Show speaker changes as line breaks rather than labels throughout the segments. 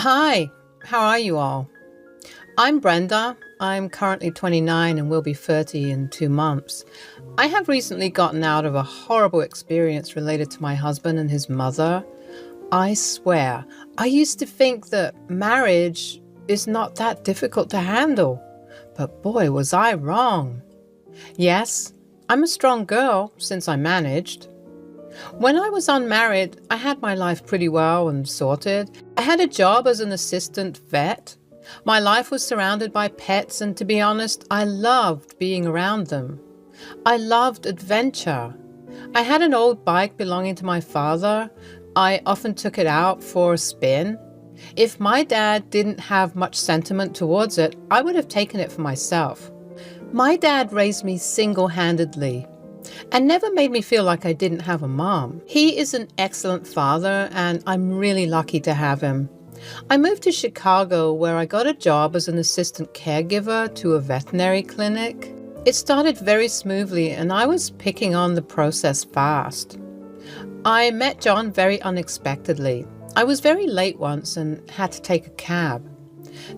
Hi, how are you all? I'm Brenda. I'm currently 29 and will be 30 in 2 months. I have recently gotten out of a horrible experience related to my husband and his mother. I swear, I used to think that marriage is not that difficult to handle. But boy, was I wrong. Yes, I'm a strong girl since I managed. When I was unmarried, I had my life pretty well and sorted. I had a job as an assistant vet. My life was surrounded by pets, and to be honest, I loved being around them. I loved adventure. I had an old bike belonging to my father. I often took it out for a spin. If my dad didn't have much sentiment towards it, I would have taken it for myself. My dad raised me single-handedly and never made me feel like I didn't have a mom. He is an excellent father, and I'm really lucky to have him. I moved to Chicago, where I got a job as an assistant caregiver to a veterinary clinic. It started very smoothly, and I was picking on the process fast. I met John very unexpectedly. I was very late once and had to take a cab.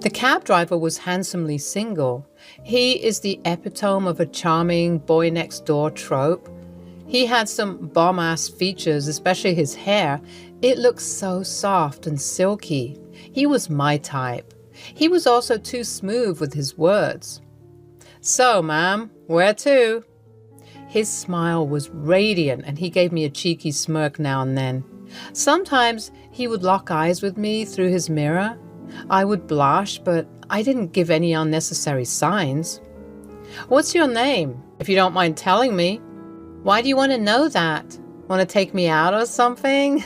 The cab driver was handsomely single. He is the epitome of a charming boy-next-door trope. He had some bomb-ass features, especially his hair. It looked so soft and silky. He was my type. He was also too smooth with his words. "So, ma'am, where to?" His smile was radiant, and he gave me a cheeky smirk now and then. Sometimes he would lock eyes with me through his mirror. I would blush, but I didn't give any unnecessary signs. "What's your name, if you don't mind telling me?" "Why do you want to know that? Want to take me out or something?"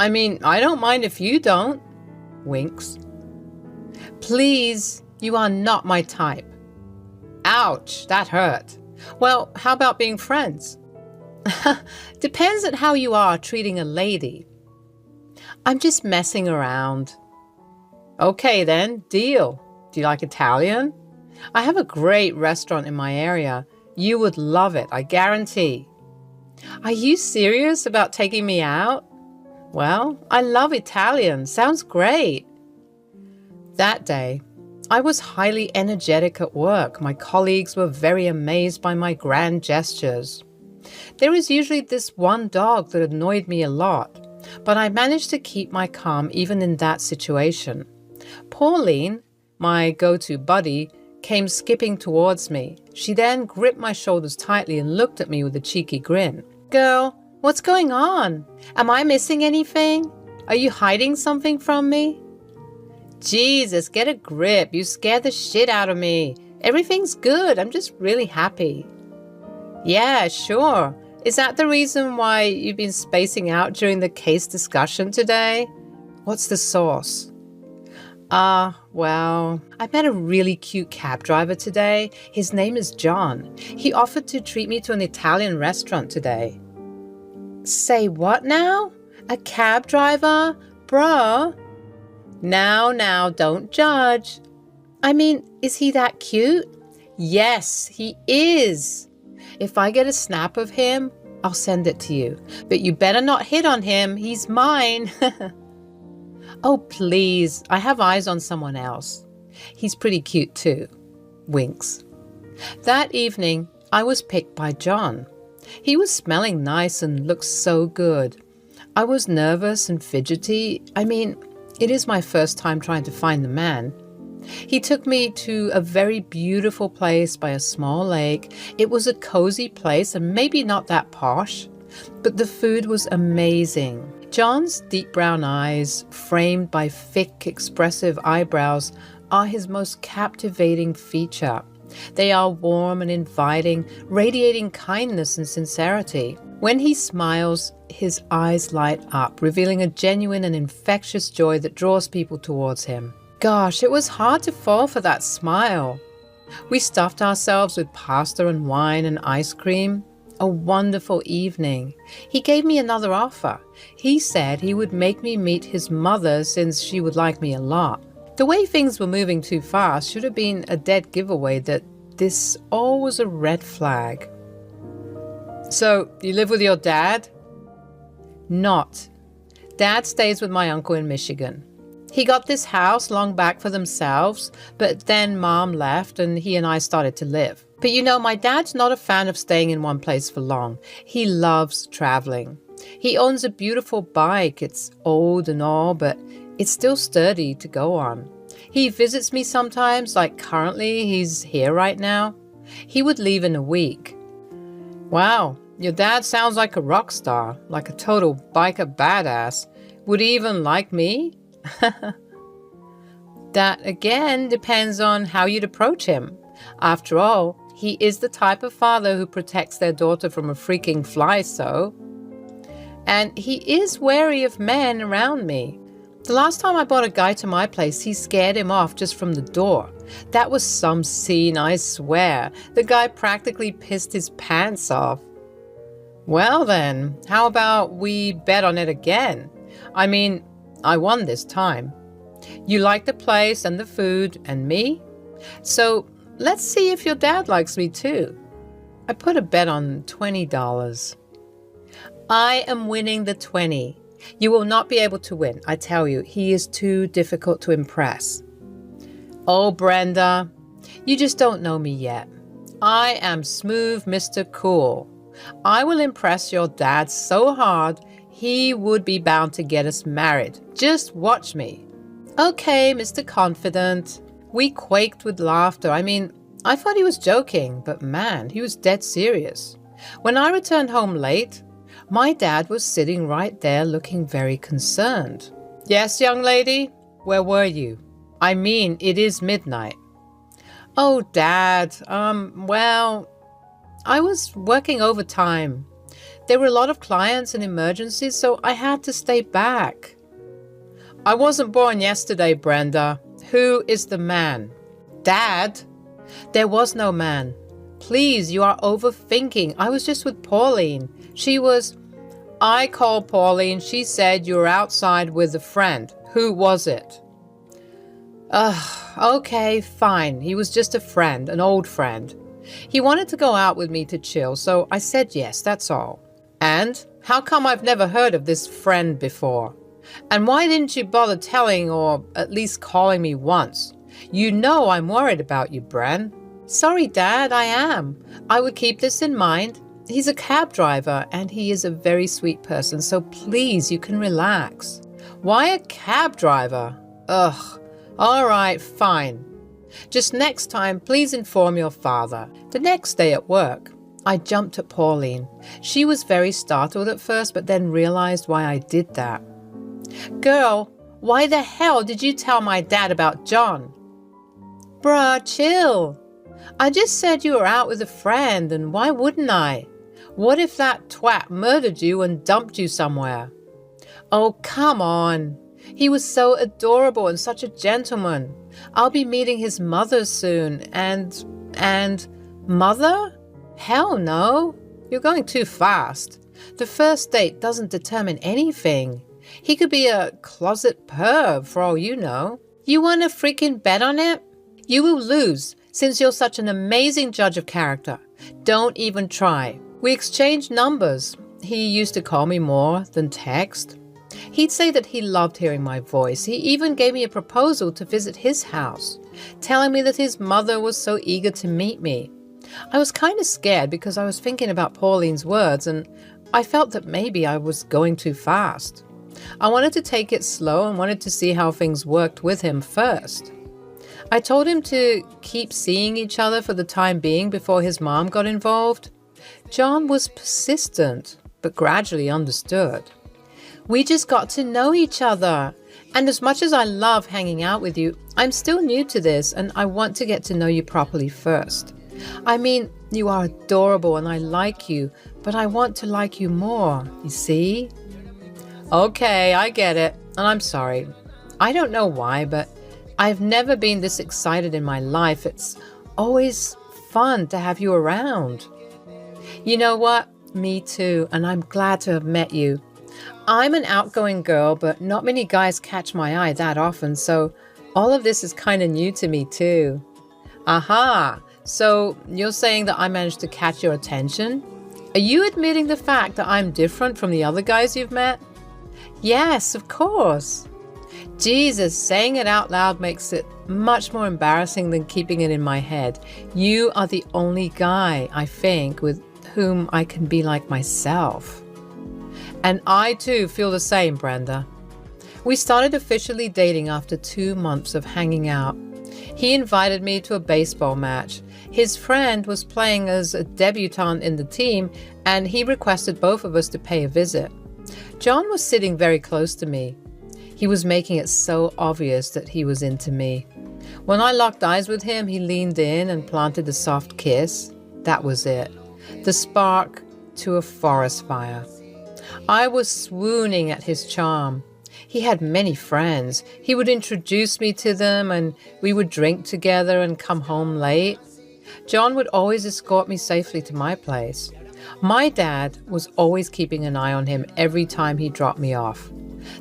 "I mean, I don't mind if you don't." Winks. "Please, you are not my type." Ouch, that hurt. "Well, how about being friends?" "Depends on how you are treating a lady." "I'm just messing around." "Okay then, deal. Do you like Italian? I have a great restaurant in my area. You would love it, I guarantee." "Are you serious about taking me out?" "Well, I love Italian. Sounds great." That day, I was highly energetic at work. My colleagues were very amazed by my grand gestures. There was usually this one dog that annoyed me a lot, but I managed to keep my calm even in that situation. Pauline, my go-to buddy, came skipping towards me. She then gripped my shoulders tightly and looked at me with a cheeky grin. "Girl, what's going on? Am I missing anything? Are you hiding something from me?" "Jesus, get a grip. You scared the shit out of me. Everything's good. I'm just really happy." "Yeah, sure. Is that the reason why you've been spacing out during the case discussion today? What's the source?" Well, I met a really cute cab driver today. His name is John. He offered to treat me to an Italian restaurant today." "Say what now? A cab driver? Bruh?" Now, don't judge." "I mean, is he that cute?" "Yes, he is. If I get a snap of him, I'll send it to you. But you better not hit on him. He's mine." "Oh, please, I have eyes on someone else. He's pretty cute too." Winks. That evening, I was picked by John. He was smelling nice and looked so good. I was nervous and fidgety. I mean, it is my first time trying to find the man. He took me to a very beautiful place by a small lake. It was a cozy place and maybe not that posh, but the food was amazing. John's deep brown eyes, framed by thick, expressive eyebrows, are his most captivating feature. They are warm and inviting, radiating kindness and sincerity. When he smiles, his eyes light up, revealing a genuine and infectious joy that draws people towards him. Gosh, it was hard to fall for that smile. We stuffed ourselves with pasta and wine and ice cream. A wonderful evening. He gave me another offer. He said he would make me meet his mother since she would like me a lot. The way things were moving too fast should have been a dead giveaway that this all was a red flag. "So, you live with your dad?" "Not. Dad stays with my uncle in Michigan. He got this house long back for themselves, but then Mom left and he and I started to live. But you know, my dad's not a fan of staying in one place for long. He loves traveling. He owns a beautiful bike. It's old and all, but it's still sturdy to go on. He visits me sometimes, like currently he's here right now. He would leave in a week. Wow, your dad sounds like a rock star, like a total biker badass. Would he even like me? That again depends on how you'd approach him. After all, he is the type of father who protects their daughter from a freaking fly, so. And he is wary of men around me. The last time I brought a guy to my place, he scared him off just from the door. That was some scene, I swear. The guy practically pissed his pants off. Well then, how about we bet on it again? I mean, I won this time. You like the place and the food and me. So let's see if your dad likes me too. I put a bet on $20. I am winning the 20. You will not be able to win. I tell you, he is too difficult to impress. Oh, Brenda, you just don't know me yet. I am smooth Mr. Cool. I will impress your dad so hard, he would be bound to get us married. Just watch me. Okay, Mr. Confident. We quaked with laughter. I mean, I thought he was joking, but man, he was dead serious. When I returned home late, my dad was sitting right there looking very concerned. Yes, young lady, where were you? I mean, it is midnight. Oh, Dad, well, I was working overtime. There were a lot of clients and emergencies, so I had to stay back. I wasn't born yesterday, Brenda. Who is the man? Dad? There was no man. Please, you are overthinking. I was just with Pauline. I called Pauline. She said you were outside with a friend. Who was it? Okay, fine. He was just a friend, an old friend. He wanted to go out with me to chill, so I said yes, that's all. And how come I've never heard of this friend before? And why didn't you bother telling or at least calling me once? You know I'm worried about you, Bren. Sorry, Dad, I am. I would keep this in mind. He's a cab driver and he is a very sweet person, so please, you can relax. Why a cab driver? Ugh. All right, fine. Just next time, please inform your father. The next day at work, I jumped at Pauline. She was very startled at first, but then realized why I did that. Girl, why the hell did you tell my dad about John? Bruh, chill. I just said you were out with a friend, and why wouldn't I? What if that twat murdered you and dumped you somewhere? Oh, come on. He was so adorable and such a gentleman. I'll be meeting his mother soon, and mother? Hell no. You're going too fast. The first date doesn't determine anything. He could be a closet perv for all you know. You want to freaking bet on it? You will lose, since you're such an amazing judge of character. Don't even try. We exchanged numbers. He used to call me more than text. He'd say that he loved hearing my voice. He even gave me a proposal to visit his house, telling me that his mother was so eager to meet me. I was kind of scared because I was thinking about Pauline's words, and I felt that maybe I was going too fast. I wanted to take it slow and wanted to see how things worked with him first. I told him to keep seeing each other for the time being before his mom got involved. John was persistent, but gradually understood. We just got to know each other. And as much as I love hanging out with you, I'm still new to this and I want to get to know you properly first. I mean, you are adorable and I like you, but I want to like you more, you see? Okay, I get it. And I'm sorry. I don't know why, but I've never been this excited in my life. It's always fun to have you around. You know what? Me too. And I'm glad to have met you. I'm an outgoing girl, but not many guys catch my eye that often, so all of this is kind of new to me too. Aha! So you're saying that I managed to catch your attention? Are you admitting the fact that I'm different from the other guys you've met? Yes, of course. Jesus, saying it out loud makes it much more embarrassing than keeping it in my head. You are the only guy, I think, with whom I can be like myself. And I too feel the same, Brenda. We started officially dating after 2 months of hanging out. He invited me to a baseball match. His friend was playing as a debutante in the team, and he requested both of us to pay a visit. John was sitting very close to me. He was making it so obvious that he was into me. When I locked eyes with him, he leaned in and planted a soft kiss. That was it. The spark to a forest fire. I was swooning at his charm. He had many friends. He would introduce me to them, and we would drink together and come home late. John would always escort me safely to my place. My dad was always keeping an eye on him every time he dropped me off.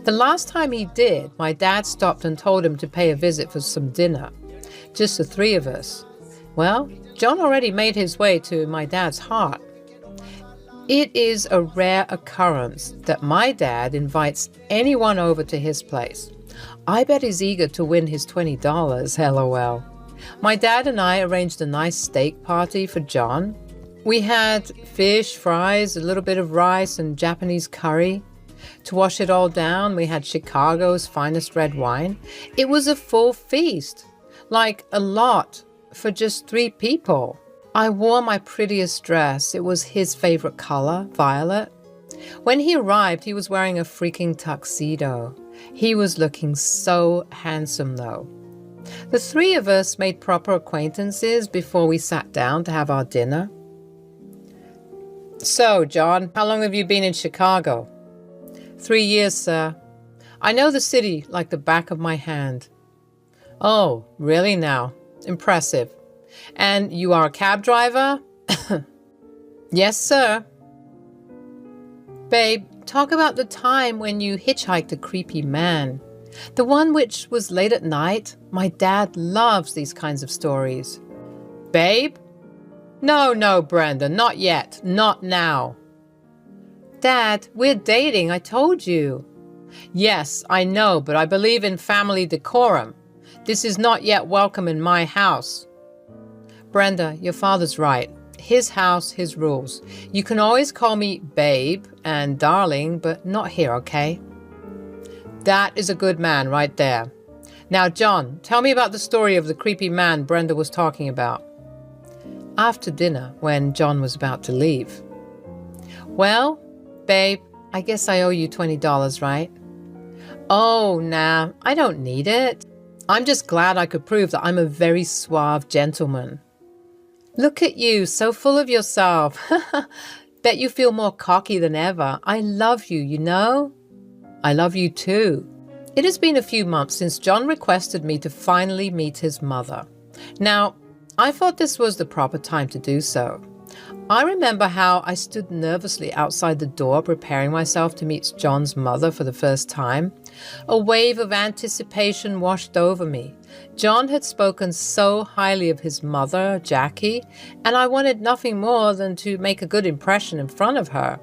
The last time he did, my dad stopped and told him to pay a visit for some dinner. Just the three of us. Well, John already made his way to my dad's heart. It is a rare occurrence that my dad invites anyone over to his place. I bet he's eager to win his $20, LOL. My dad and I arranged a nice steak party for John. We had fish, fries, a little bit of rice, and Japanese curry. To wash it all down, we had Chicago's finest red wine. It was a full feast, like a lot for just 3 people. I wore my prettiest dress. It was his favorite color, violet. When he arrived, he was wearing a freaking tuxedo. He was looking so handsome, though. The 3 of us made proper acquaintances before we sat down to have our dinner. So, John, how long have you been in Chicago? 3 years, sir. I know the city like the back of my hand. Oh, really now? Impressive. And you are a cab driver? Yes, sir. Babe, talk about the time when you hitchhiked a creepy man. The one which was late at night. My dad loves these kinds of stories. Babe? No, Brenda, not yet. Not now. Dad, we're dating, I told you. Yes, I know, but I believe in family decorum. This is not yet welcome in my house. Brenda, your father's right. His house, his rules. You can always call me babe and darling, but not here, okay? That is a good man right there. Now, John, tell me about the story of the creepy man Brenda was talking about. After dinner, when John was about to leave. Well, babe, I guess I owe you $20, right? Oh, nah, I don't need it. I'm just glad I could prove that I'm a very suave gentleman. Look at you, so full of yourself. Bet you feel more cocky than ever. I love you, you know? I love you too. It has been a few months since John requested me to finally meet his mother. Now, I thought this was the proper time to do so. I remember how I stood nervously outside the door preparing myself to meet John's mother for the first time. A wave of anticipation washed over me. John had spoken so highly of his mother, Jackie, and I wanted nothing more than to make a good impression in front of her.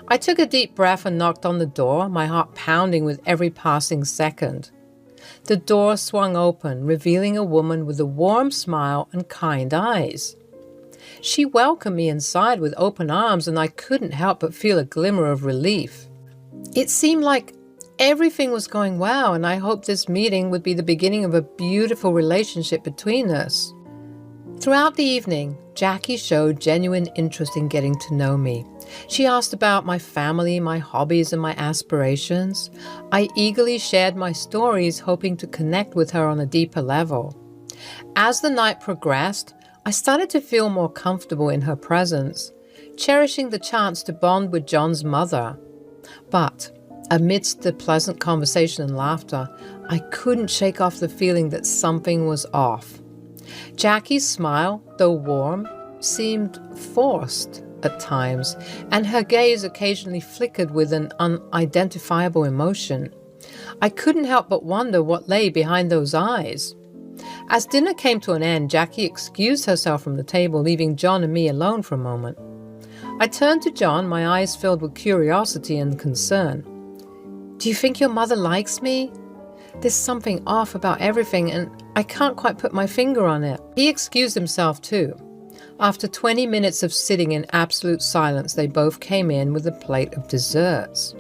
I took a deep breath and knocked on the door, my heart pounding with every passing second. The door swung open, revealing a woman with a warm smile and kind eyes. She welcomed me inside with open arms, and I couldn't help but feel a glimmer of relief. It seemed like everything was going well, and I hoped this meeting would be the beginning of a beautiful relationship between us. Throughout the evening, Jackie showed genuine interest in getting to know me. She asked about my family, my hobbies, and my aspirations. I eagerly shared my stories, hoping to connect with her on a deeper level. As the night progressed, I started to feel more comfortable in her presence, cherishing the chance to bond with John's mother. But amidst the pleasant conversation and laughter, I couldn't shake off the feeling that something was off. Jackie's smile, though warm, seemed forced at times, and her gaze occasionally flickered with an unidentifiable emotion. I couldn't help but wonder what lay behind those eyes. As dinner came to an end, Jackie excused herself from the table, leaving John and me alone for a moment. I turned to John, my eyes filled with curiosity and concern. "Do you think your mother likes me?" There's something off about everything, and I can't quite put my finger on it." He excused himself too. After 20 minutes of sitting in absolute silence, they both came in with a plate of desserts.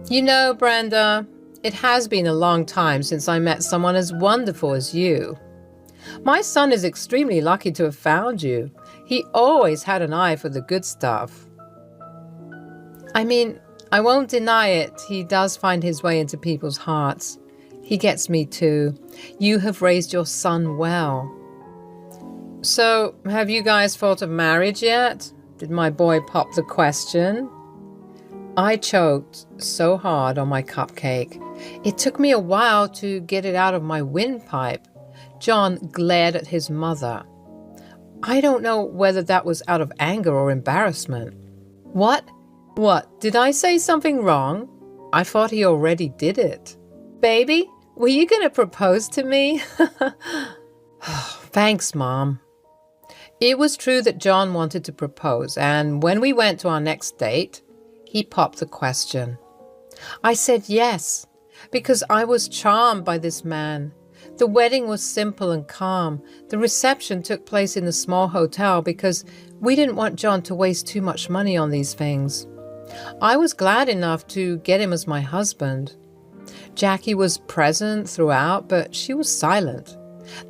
"You know, Brenda, it has been a long time since I met someone as wonderful as you. My son is extremely lucky to have found you. He always had an eye for the good stuff." "I mean, I won't deny it. He does find his way into people's hearts. He gets me too. You have raised your son well." "So, have you guys thought of marriage yet?" Did my boy pop the question. I choked so hard on my cupcake. It took me a while to get it out of my windpipe. John glared at his mother. I don't know whether that was out of anger or embarrassment. What? What? Did I say something wrong? I thought he already did it. "Baby, were you going to propose to me?" "Thanks, Mom." It was true that John wanted to propose, and when we went to our next date, he popped the question. I said yes, because I was charmed by this man. The wedding was simple and calm. The reception took place in a small hotel because we didn't want John to waste too much money on these things. I was glad enough to get him as my husband. Jackie was present throughout, but she was silent.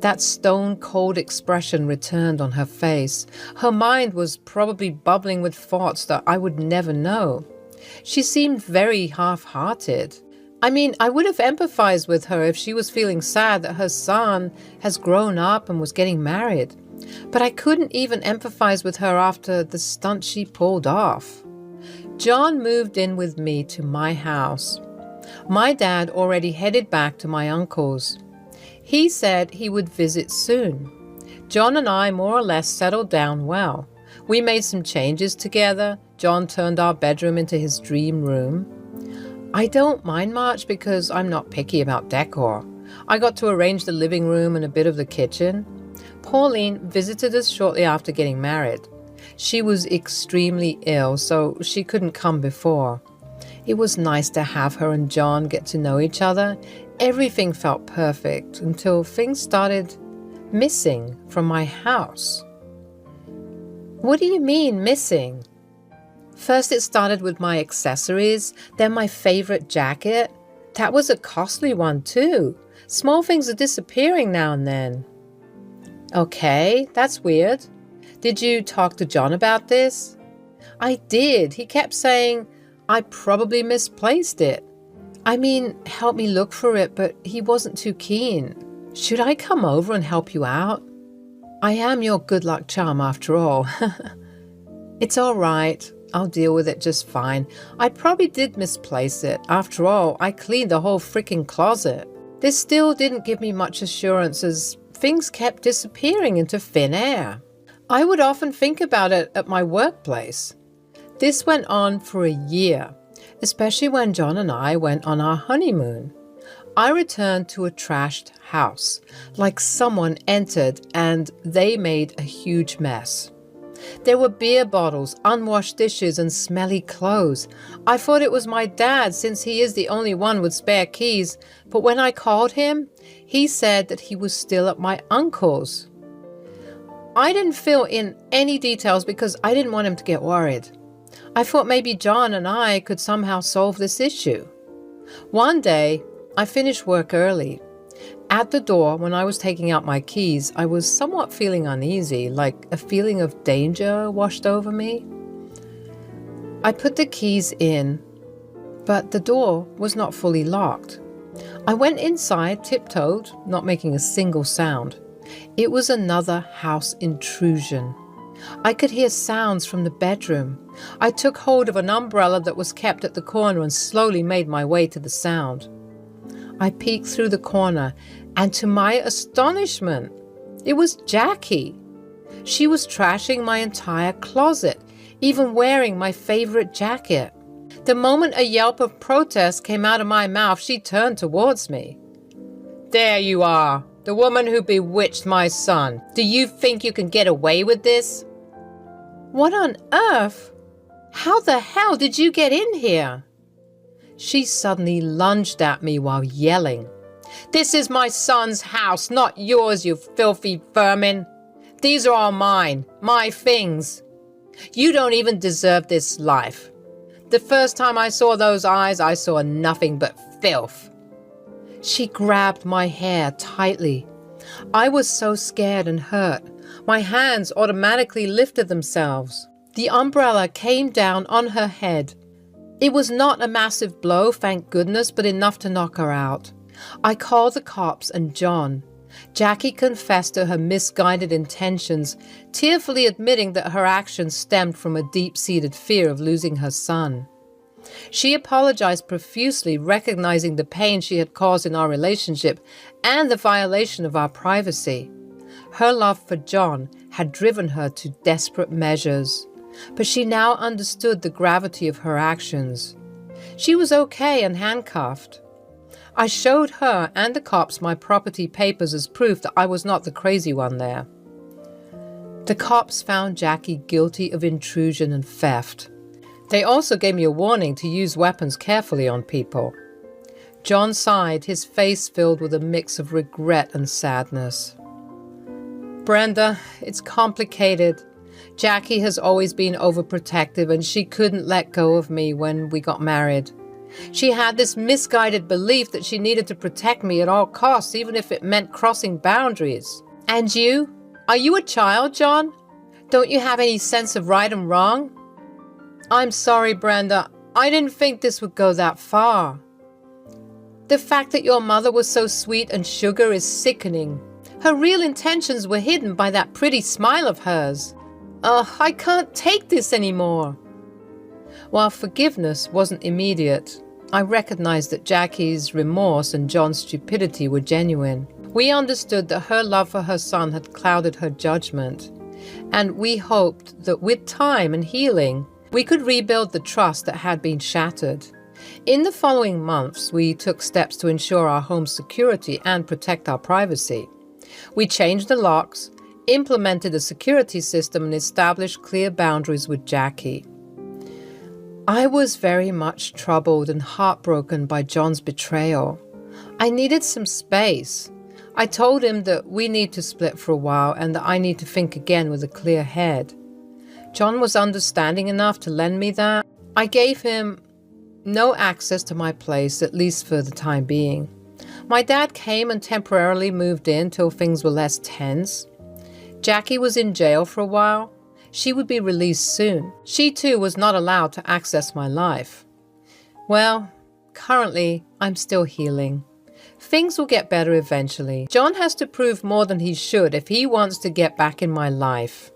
That stone-cold expression returned on her face. Her mind was probably bubbling with thoughts that I would never know. She seemed very half-hearted. I mean, I would have empathized with her if she was feeling sad that her son has grown up and was getting married. But I couldn't even empathize with her after the stunt she pulled off. John moved in with me to my house. My dad already headed back to my uncle's. He said he would visit soon. John and I more or less settled down well. We made some changes together. John turned our bedroom into his dream room. I don't mind much because I'm not picky about decor. I got to arrange the living room and a bit of the kitchen. Pauline visited us shortly after getting married. She was extremely ill, so she couldn't come before. It was nice to have her and John get to know each other. Everything felt perfect until things started missing from my house. What do you mean, missing? First it started with my accessories, then my favorite jacket. That was a costly one too. Small things are disappearing now and then. Okay, that's weird. Did you talk to John about this? I did. He kept saying I probably misplaced it. I mean, help me look for it, but he wasn't too keen. Should I come over and help you out? I am your good luck charm after all. It's all right. I'll deal with it just fine. I probably did misplace it. After all, I cleaned the whole freaking closet. This still didn't give me much assurance as things kept disappearing into thin air. I would often think about it at my workplace. This went on for a year, especially when John and I went on our honeymoon. I returned to a trashed house, like someone entered and they made a huge mess. There were beer bottles, unwashed dishes, and smelly clothes. I thought it was my dad since he is the only one with spare keys, but when I called him, he said that he was still at my uncle's. I didn't fill in any details because I didn't want him to get worried. I thought maybe John and I could somehow solve this issue. One day, I finished work early. At the door, when I was taking out my keys, I was somewhat feeling uneasy, like a feeling of danger washed over me. I put the keys in, but the door was not fully locked. I went inside, tiptoed, not making a single sound. It was another house intrusion. I could hear sounds from the bedroom. I took hold of an umbrella that was kept at the corner and slowly made my way to the sound. I peeked through the corner, and to my astonishment, it was Jackie. She was trashing my entire closet, even wearing my favorite jacket. The moment a yelp of protest came out of my mouth, she turned towards me. "There you are, the woman who bewitched my son. Do you think you can get away with this?" "What on earth? How the hell did you get in here?" She suddenly lunged at me while yelling. This is my son's house, not yours, you filthy vermin. These are all mine, my things. You don't even deserve this life. The first time I saw those eyes, I saw nothing but filth. She grabbed my hair tightly. I was so scared and hurt. My hands automatically lifted themselves. The umbrella came down on her head. It was not a massive blow, thank goodness, but enough to knock her out. I called the cops and John. Jackie confessed to her misguided intentions, tearfully admitting that her actions stemmed from a deep-seated fear of losing her son. She apologized profusely, recognizing the pain she had caused in our relationship and the violation of our privacy. Her love for John had driven her to desperate measures, but she now understood the gravity of her actions. She was okay and handcuffed. I showed her and the cops my property papers as proof that I was not the crazy one there. The cops found Jackie guilty of intrusion and theft. They also gave me a warning to use weapons carefully on people. John sighed, his face filled with a mix of regret and sadness. Brenda, it's complicated. Jackie has always been overprotective and she couldn't let go of me when we got married. She had this misguided belief that she needed to protect me at all costs, even if it meant crossing boundaries. And you? Are you a child, John? Don't you have any sense of right and wrong? I'm sorry, Brenda. I didn't think this would go that far. The fact that your mother was so sweet and sugar is sickening. Her real intentions were hidden by that pretty smile of hers. I can't take this anymore. While forgiveness wasn't immediate, I recognized that Jackie's remorse and John's stupidity were genuine. We understood that her love for her son had clouded her judgment, and we hoped that with time and healing, we could rebuild the trust that had been shattered. In the following months, we took steps to ensure our home's security and protect our privacy. We changed the locks, implemented a security system, and established clear boundaries with Jackie. I was very much troubled and heartbroken by John's betrayal. I needed some space. I told him that we need to split for a while and that I need to think again with a clear head. John was understanding enough to lend me that. I gave him no access to my place, at least for the time being. My dad came and temporarily moved in till things were less tense. Jackie was in jail for a while. She would be released soon. She too was not allowed to access my life. Well, currently, I'm still healing. Things will get better eventually. John has to prove more than he should if he wants to get back in my life.